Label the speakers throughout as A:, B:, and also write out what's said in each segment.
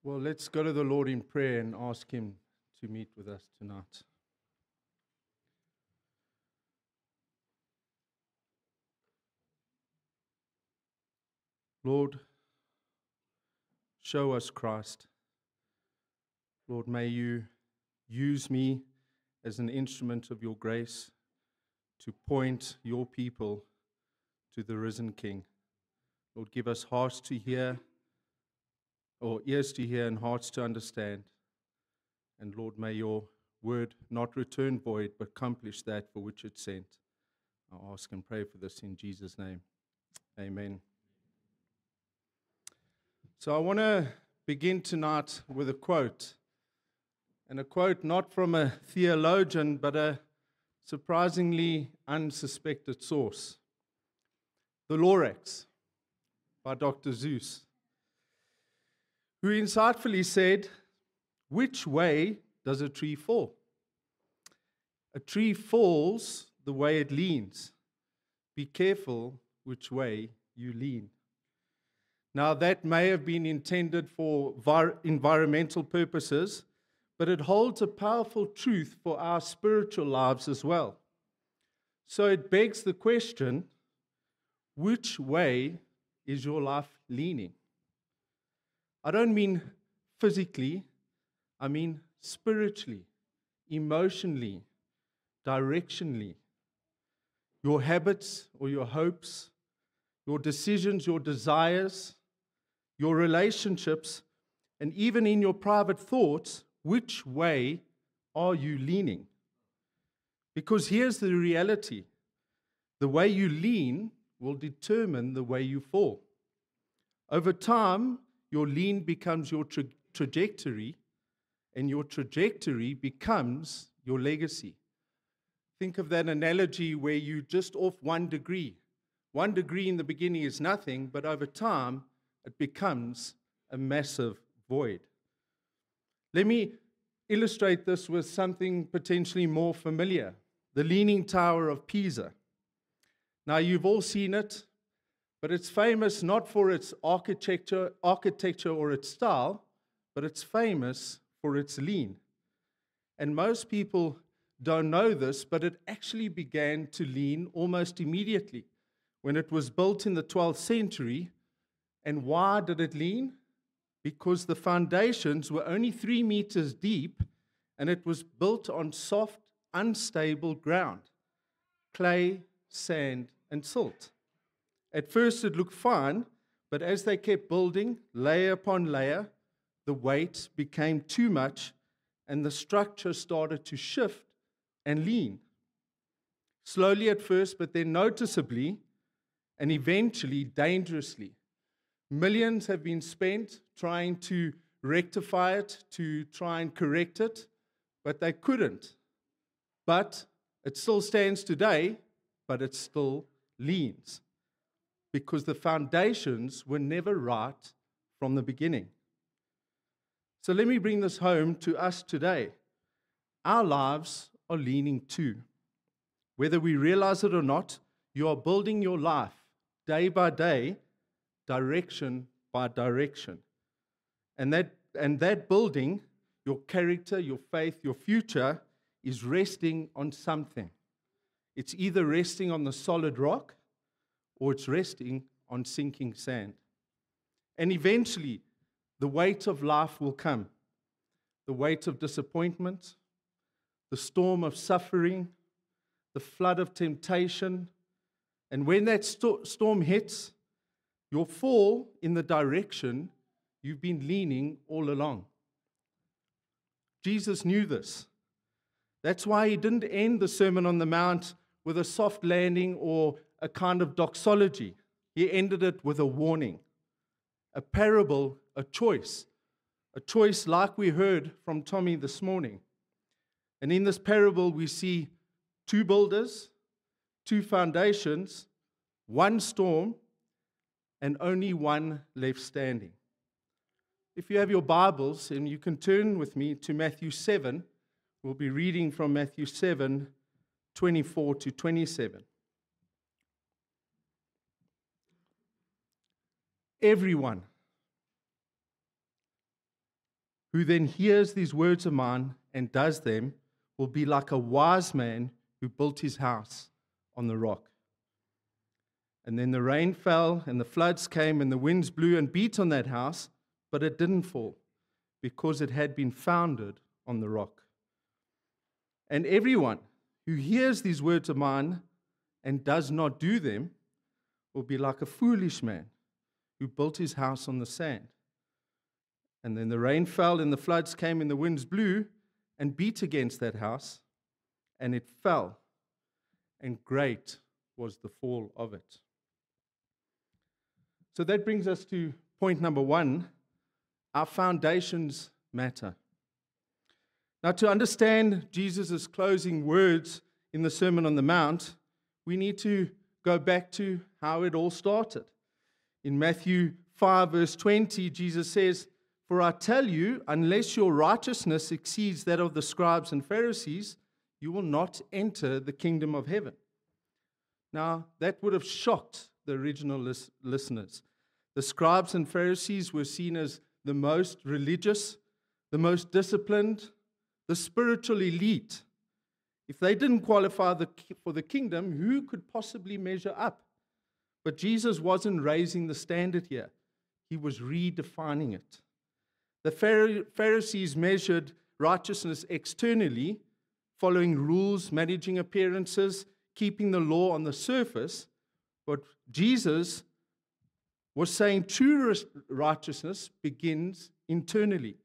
A: Well, let's go to the Lord in prayer and ask Him to meet with us tonight. Lord, show us Christ. Lord, may you use me as an instrument of your grace to point your people to the risen King. Lord, give us hearts to hear, or ears to hear and hearts to understand. And Lord, may your word not return void, but accomplish that for which it's sent. I ask and pray for this in Jesus' name. Amen. So I want to begin tonight with a quote. And a quote not from a theologian, but a surprisingly unsuspected source. The Lorax by Dr. Seuss, who insightfully said, "Which way does a tree fall? A tree falls the way it leans. Be careful which way you lean." Now, that may have been intended for environmental purposes, but it holds a powerful truth for our spiritual lives as well. So it begs the question, which way is your life leaning? I don't mean physically, I mean spiritually, emotionally, directionally. Your habits or your hopes, your decisions, your desires, your relationships, and even in your private thoughts, which way are you leaning? Because here's the reality. The way you lean will determine the way you fall. Over time, your lean becomes your trajectory, and your trajectory becomes your legacy. Think of that analogy where you just off 1 degree. 1 degree in the beginning is nothing, but over time, it becomes a massive void. Let me illustrate this with something potentially more familiar, the Leaning Tower of Pisa. Now, you've all seen it, but it's famous not for its architecture or its style, but it's famous for its lean. And most people don't know this, but it actually began to lean almost immediately when it was built in the 12th century. And why did it lean? Because the foundations were only 3 meters deep, and it was built on soft, unstable ground, clay, sand, and silt. At first it looked fine, but as they kept building, layer upon layer, the weight became too much, and the structure started to shift and lean. Slowly at first, but then noticeably, and eventually dangerously. Millions have been spent trying to rectify it, to try and correct it, but they couldn't. But it still stands today, but it still leans, because the foundations were never right from the beginning. So let me bring this home to us today. Our lives are leaning too. Whether we realize it or not, you are building your life day by day, direction by direction. And that building, your character, your faith, your future, is resting on something. It's either resting on the solid rock or it's resting on sinking sand. And eventually, the weight of life will come. The weight of disappointment, the storm of suffering, the flood of temptation. And when that storm hits, you'll fall in the direction you've been leaning all along. Jesus knew this. That's why he didn't end the Sermon on the Mount with a soft landing or a kind of doxology. He ended it with a warning, a parable, a choice like we heard from Tommy this morning. And in this parable, we see 2 builders, 2 foundations, 1 storm, and only 1 left standing. If you have your Bibles, and you can turn with me to Matthew 7, we'll be reading from Matthew 7, 24 to 27. Everyone who then hears these words of mine and does them will be like a wise man who built his house on the rock. And then the rain fell, and the floods came, and the winds blew and beat on that house, but it didn't fall, because it had been founded on the rock. And everyone who hears these words of mine and does not do them will be like a foolish man who built his house on the sand. And then the rain fell, and the floods came, and the winds blew and beat against that house, and it fell, and great was the fall of it. So that brings us to point number 1. Our foundations matter. Now, to understand Jesus' closing words in the Sermon on the Mount, we need to go back to how it all started. In Matthew 5, verse 20, Jesus says, "For I tell you, unless your righteousness exceeds that of the scribes and Pharisees, you will not enter the kingdom of heaven." Now, that would have shocked the original listeners. The scribes and Pharisees were seen as the most religious, the most disciplined, the spiritual elite. If they didn't qualify for the kingdom, who could possibly measure up? But Jesus wasn't raising the standard here. He was redefining it. The Pharisees measured righteousness externally, following rules, managing appearances, keeping the law on the surface. But Jesus was saying true righteousness begins internally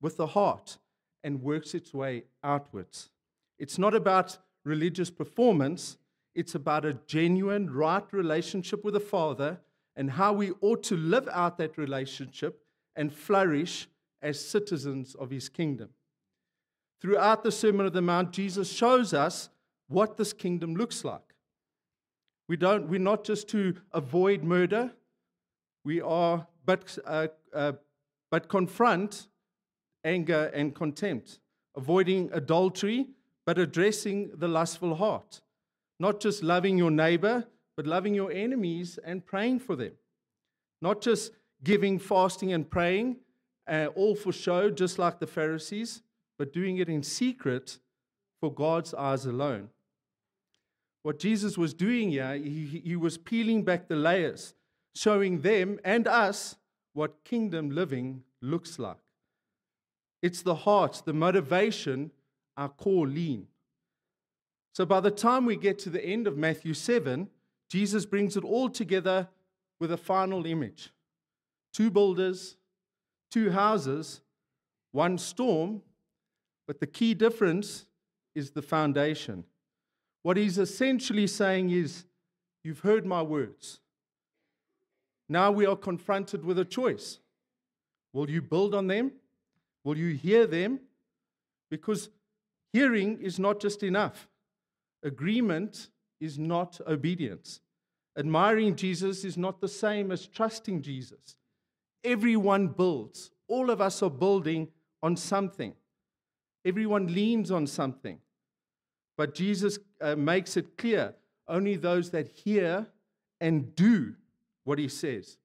A: with the heart and works its way outwards. It's not about religious performance. It's about a genuine, right relationship with the Father and how we ought to live out that relationship and flourish as citizens of His kingdom. Throughout the Sermon on the Mount, Jesus shows us what this kingdom looks like. We're not just to avoid murder. We are, but confront anger and contempt, avoiding adultery, but addressing the lustful heart. Not just loving your neighbor, but loving your enemies and praying for them. Not just giving, fasting, and praying, all for show, just like the Pharisees, but doing it in secret for God's eyes alone. What Jesus was doing here, he was peeling back the layers, showing them and us what kingdom living looks like. It's the heart, the motivation, our core lean. So by the time we get to the end of Matthew 7, Jesus brings it all together with a final image. 2 builders, 2 houses, 1 storm, but the key difference is the foundation. What he's essentially saying is, you've heard my words. Now we are confronted with a choice. Will you build on them? Will you hear them? Because hearing is not just enough. Agreement is not obedience. Admiring Jesus is not the same as trusting Jesus. Everyone builds. All of us are building on something. Everyone leans on something. But Jesus makes it clear, only those that hear and do what he says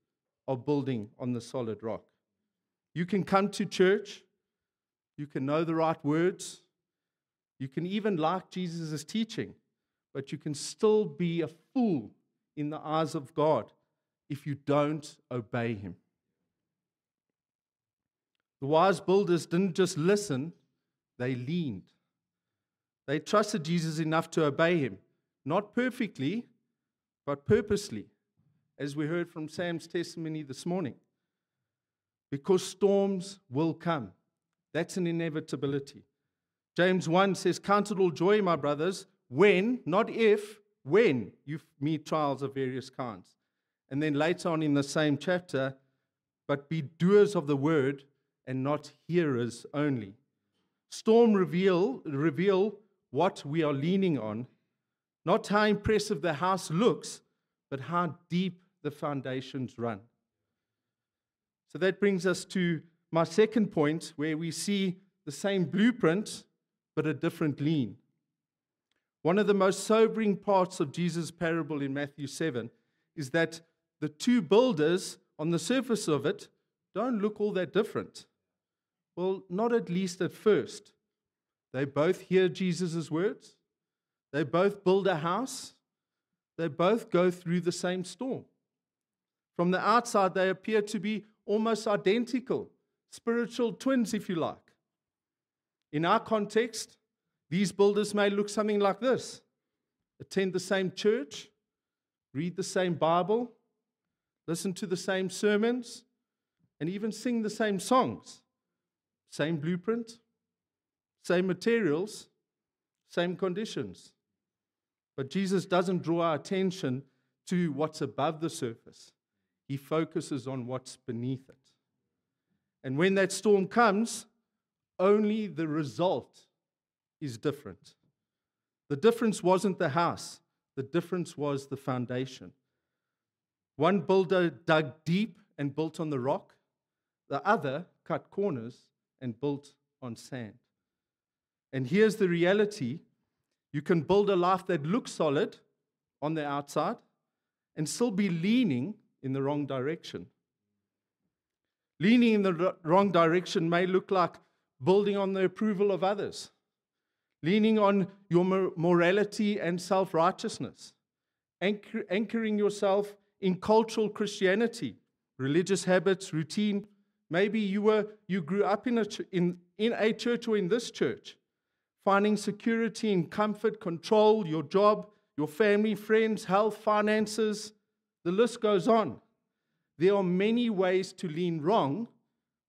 A: are building on the solid rock. You can come to church. You can know the right words. You can even like Jesus' teaching. But you can still be a fool in the eyes of God if you don't obey him. The wise builders didn't just listen, they leaned. They trusted Jesus enough to obey him. Not perfectly, but purposely, as we heard from Sam's testimony this morning. Because storms will come. That's an inevitability. James 1 says, "Count it all joy, my brothers, when, not if, when you meet trials of various kinds." And then later on in the same chapter, "But be doers of the word and not hearers only." Storm reveal what we are leaning on, not how impressive the house looks, but how deep the foundations run. So that brings us to my second point, where we see the same blueprint, but a different lean. One of the most sobering parts of Jesus' parable in Matthew 7 is that the 2 builders, on the surface of it, don't look all that different. Well, not at least at first. They both hear Jesus' words. They both build a house. They both go through the same storm. From the outside, they appear to be almost identical, spiritual twins, if you like. In our context, these builders may look something like this: attend the same church, read the same Bible, listen to the same sermons, and even sing the same songs. Same blueprint, same materials, same conditions. But Jesus doesn't draw our attention to what's above the surface. He focuses on what's beneath it. And when that storm comes, only the result is different. The difference wasn't the house. The difference was the foundation. One builder dug deep and built on the rock. The other cut corners and built on sand. And here's the reality. You can build a life that looks solid on the outside and still be leaning in the wrong direction. Leaning in the wrong direction may look like building on the approval of others, leaning on your morality and self-righteousness, anchoring yourself in cultural Christianity, religious habits, routine. Maybe you grew up in a church or in this church, finding security in comfort, control, your job, your family, friends, health, finances. The list goes on. There are many ways to lean wrong,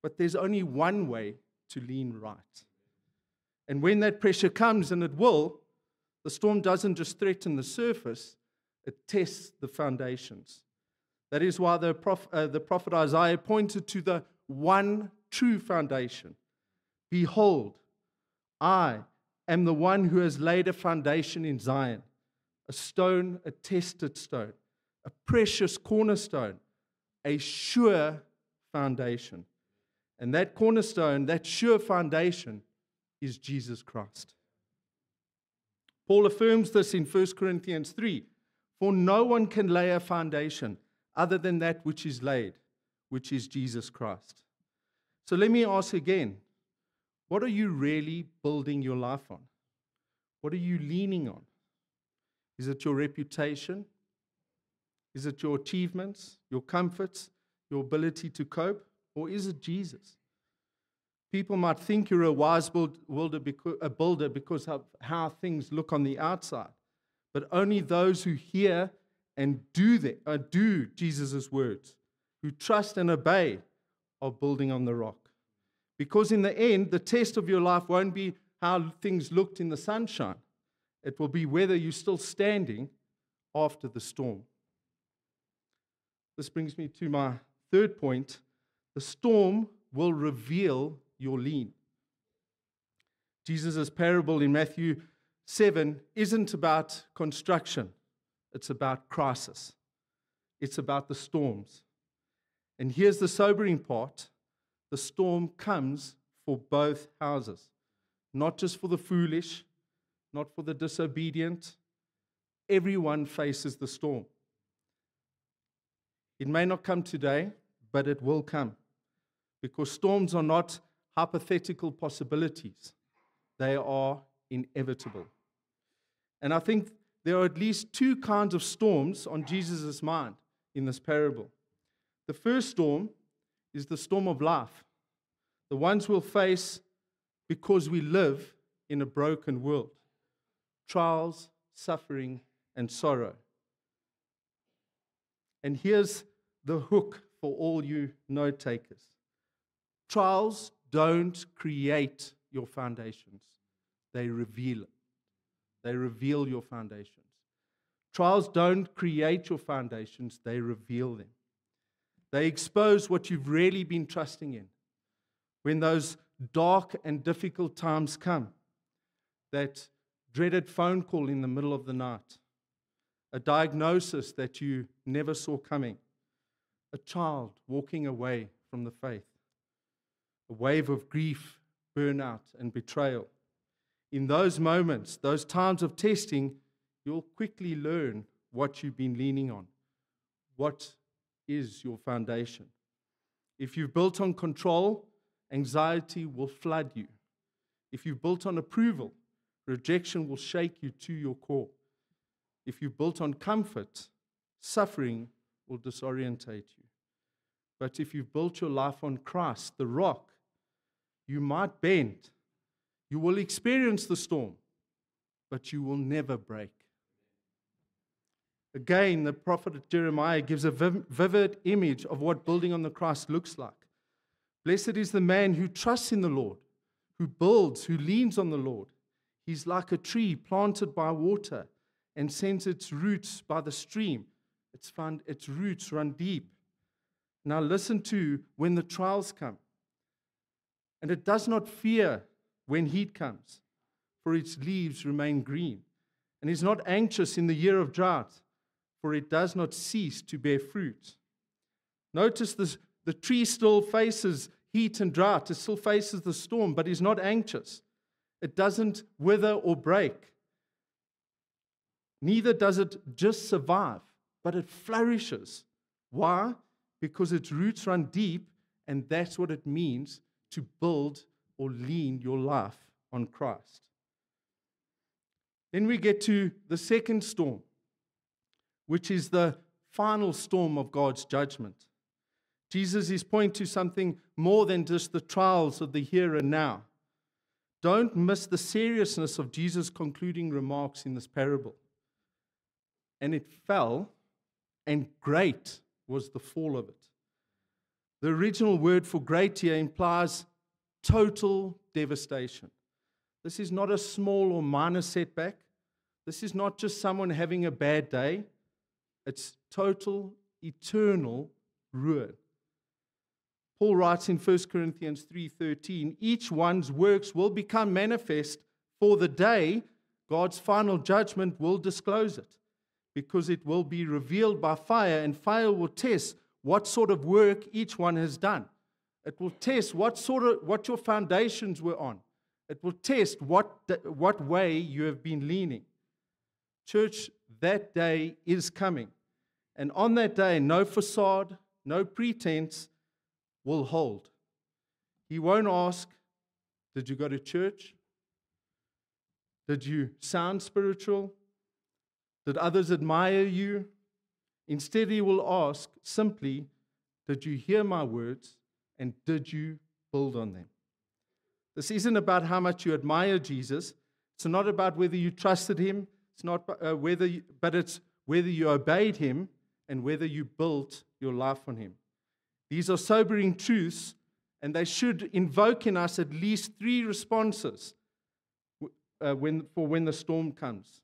A: but there's only one way to lean right. And when that pressure comes, and it will, the storm doesn't just threaten the surface, it tests the foundations. That is why the prophet Isaiah pointed to the one true foundation. Behold, I am the one who has laid a foundation in Zion, a stone, a tested stone, a precious cornerstone, a sure foundation. And that cornerstone, that sure foundation, is Jesus Christ. Paul affirms this in 1 Corinthians 3. For no one can lay a foundation other than that which is laid, which is Jesus Christ. So let me ask again, what are you really building your life on? What are you leaning on? Is it your reputation? Is it your achievements, your comforts, your ability to cope? Or is it Jesus? People might think you're a wise builder because of how things look on the outside. But only those who hear and do Jesus' words, who trust and obey, are building on the rock. Because in the end, the test of your life won't be how things looked in the sunshine. It will be whether you're still standing after the storm. This brings me to my third point. The storm will reveal your lean. Jesus' parable in Matthew 7 isn't about construction. It's about crisis. It's about the storms. And here's the sobering part. The storm comes for both houses. Not just for the foolish, not for the disobedient. Everyone faces the storm. It may not come today, but it will come. Because storms are not hypothetical possibilities. They are inevitable. And I think there are at least two kinds of storms on Jesus' mind in this parable. The first storm is the storm of life. The ones we'll face because we live in a broken world. Trials, suffering, and sorrow. And here's the hook for all you note takers. Trials don't create your foundations. They reveal it. They reveal your foundations. Trials don't create your foundations. They reveal them. They expose what you've really been trusting in. When those dark and difficult times come, that dreaded phone call in the middle of the night, a diagnosis that you never saw coming, a child walking away from the faith, a wave of grief, burnout, and betrayal. In those moments, those times of testing, you'll quickly learn what you've been leaning on. What is your foundation? If you've built on control anxiety will flood you. If you've built on approval, rejection will shake you to your core. If you've built on comfort, suffering will disorientate you. But if you've built your life on Christ, the rock, you might bend. You will experience the storm, but you will never break. Again, the prophet Jeremiah gives a vivid image of what building on the Christ looks like. Blessed is the man who trusts in the Lord, who builds, who leans on the Lord. He's like a tree planted by water and sends its roots by the stream. Its roots run deep. Now listen to when the trials come. And it does not fear when heat comes, for its leaves remain green. And is not anxious in the year of drought, for it does not cease to bear fruit. Notice this, the tree still faces heat and drought. It still faces the storm, but is not anxious. It doesn't wither or break. Neither does it just survive, but it flourishes. Why? Because its roots run deep, and that's what it means to build or lean your life on Christ. Then we get to the second storm, which is the final storm of God's judgment. Jesus is pointing to something more than just the trials of the here and now. Don't miss the seriousness of Jesus' concluding remarks in this parable. And it fell, and great was the fall of it. The original word for great here implies total devastation. This is not a small or minor setback. This is not just someone having a bad day. It's total, eternal ruin. Paul writes in 1 Corinthians 3:13, each one's works will become manifest, for the day God's final judgment will disclose it, because it will be revealed by fire, and fire will test what sort of work each one has done. It will test what your foundations were on. It will test what way you have been leaning. Church, that day is coming. And on that day, no facade, no pretense will hold. He won't ask, did you go to church? Did you sound spiritual? Did others admire you? Instead, he will ask simply, did you hear my words and did you build on them? This isn't about how much you admire Jesus. It's not about whether you trusted him. It's not but it's whether you obeyed him and whether you built your life on him. These are sobering truths, and they should invoke in us at least three responses when the storm comes.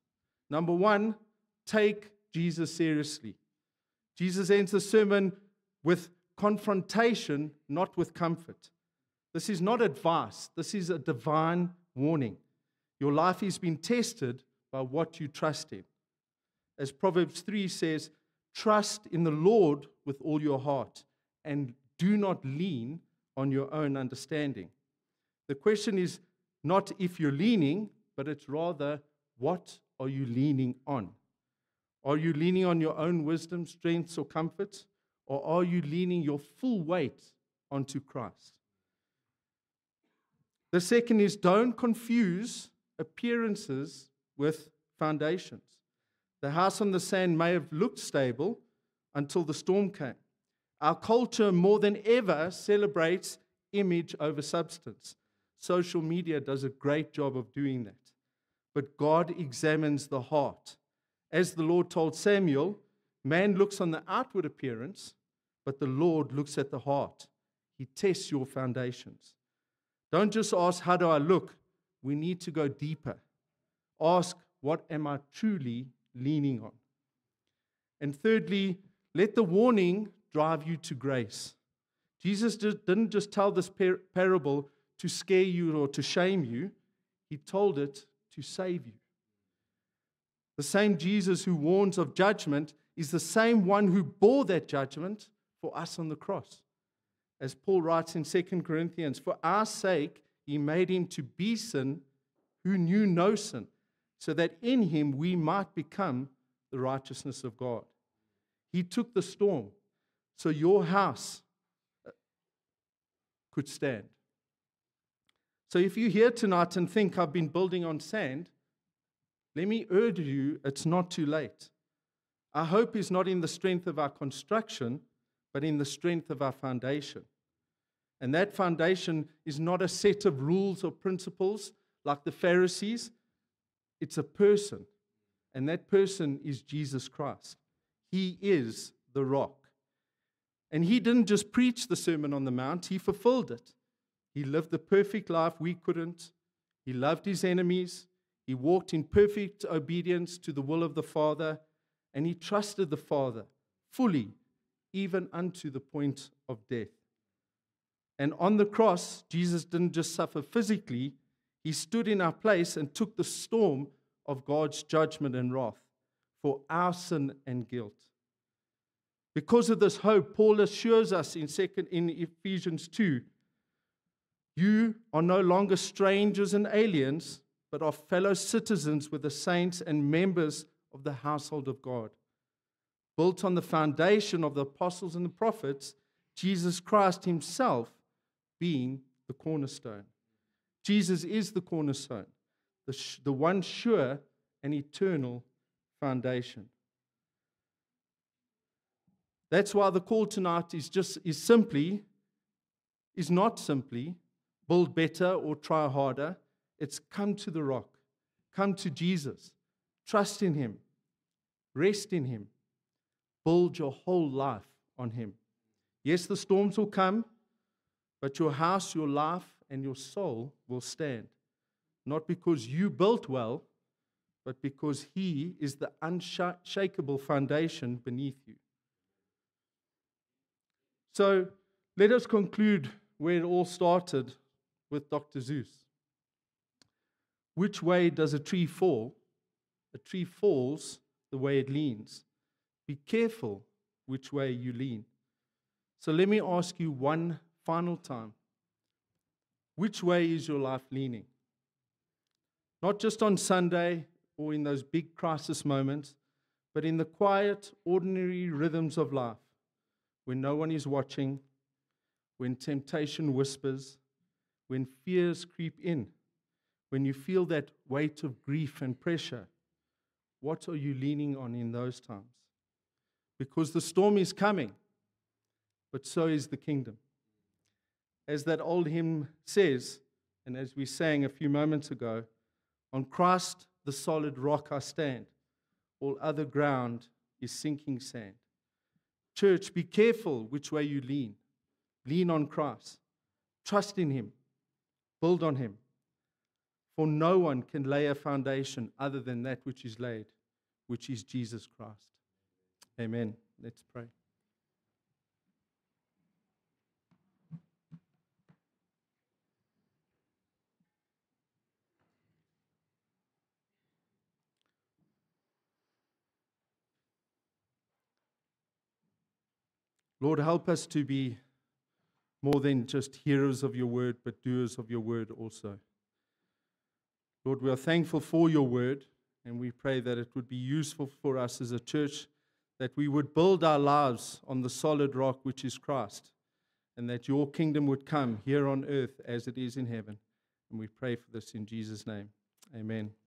A: Number one, take Jesus seriously. Jesus ends the sermon with confrontation, not with comfort. This is not advice. This is a divine warning. Your life is being tested by what you trust in. As Proverbs 3 says, trust in the Lord with all your heart and do not lean on your own understanding. The question is not if you're leaning, but it's rather, what are you leaning on? Are you leaning on your own wisdom, strengths, or comforts? Or are you leaning your full weight onto Christ? The second is, don't confuse appearances with foundations. The house on the sand may have looked stable until the storm came. Our culture more than ever celebrates image over substance. Social media does a great job of doing that. But God examines the heart. As the Lord told Samuel, man looks on the outward appearance, but the Lord looks at the heart. He tests your foundations. Don't just ask, how do I look? We need to go deeper. Ask, what am I truly leaning on? And thirdly, let the warning drive you to grace. Jesus didn't just tell this parable to scare you or to shame you. He told it to save you. The same Jesus who warns of judgment is the same one who bore that judgment for us on the cross. As Paul writes in 2 Corinthians, for our sake he made him to be sin who knew no sin, so that in him we might become the righteousness of God. He took the storm so your house could stand. So if you're here tonight and think I've been building on sand, let me urge you, it's not too late. Our hope is not in the strength of our construction, but in the strength of our foundation. And that foundation is not a set of rules or principles like the Pharisees. It's a person. And that person is Jesus Christ. He is the rock. And he didn't just preach the Sermon on the Mount, he fulfilled it. He lived the perfect life we couldn't. He loved his enemies. He walked in perfect obedience to the will of the Father. And he trusted the Father fully, even unto the point of death. And on the cross, Jesus didn't just suffer physically. He stood in our place and took the storm of God's judgment and wrath for our sin and guilt. Because of this hope, Paul assures us in Ephesians 2, you are no longer strangers and aliens, but are fellow citizens with the saints and members of the household of God. Built on the foundation of the apostles and the prophets, Jesus Christ himself being the cornerstone. Jesus is the cornerstone, the one sure and eternal foundation. That's why the call tonight is not simply build better or try harder. It's come to the rock. Come to Jesus. Trust in him. Rest in him. Build your whole life on him. Yes, the storms will come, but your house, your life, and your soul will stand. Not because you built well, but because he is the unshakable foundation beneath you. So let us conclude where it all started with Dr. Seuss. Which way does a tree fall? A tree falls the way it leans. Be careful which way you lean. So let me ask you one final time. Which way is your life leaning? Not just on Sunday or in those big crisis moments, but in the quiet, ordinary rhythms of life, when no one is watching, when temptation whispers, when fears creep in, when you feel that weight of grief and pressure. What are you leaning on in those times? Because the storm is coming, but so is the kingdom. As that old hymn says, and as we sang a few moments ago, on Christ, the solid rock I stand. All other ground is sinking sand. Church, be careful which way you lean. Lean on Christ. Trust in him. Build on him. For no one can lay a foundation other than that which is laid, which is Jesus Christ. Amen. Let's pray. Lord, help us to be more than just hearers of your word, but doers of your word also. Lord, we are thankful for your word, and we pray that it would be useful for us as a church, that we would build our lives on the solid rock, which is Christ, and that your kingdom would come here on earth as it is in heaven. And we pray for this in Jesus' name. Amen.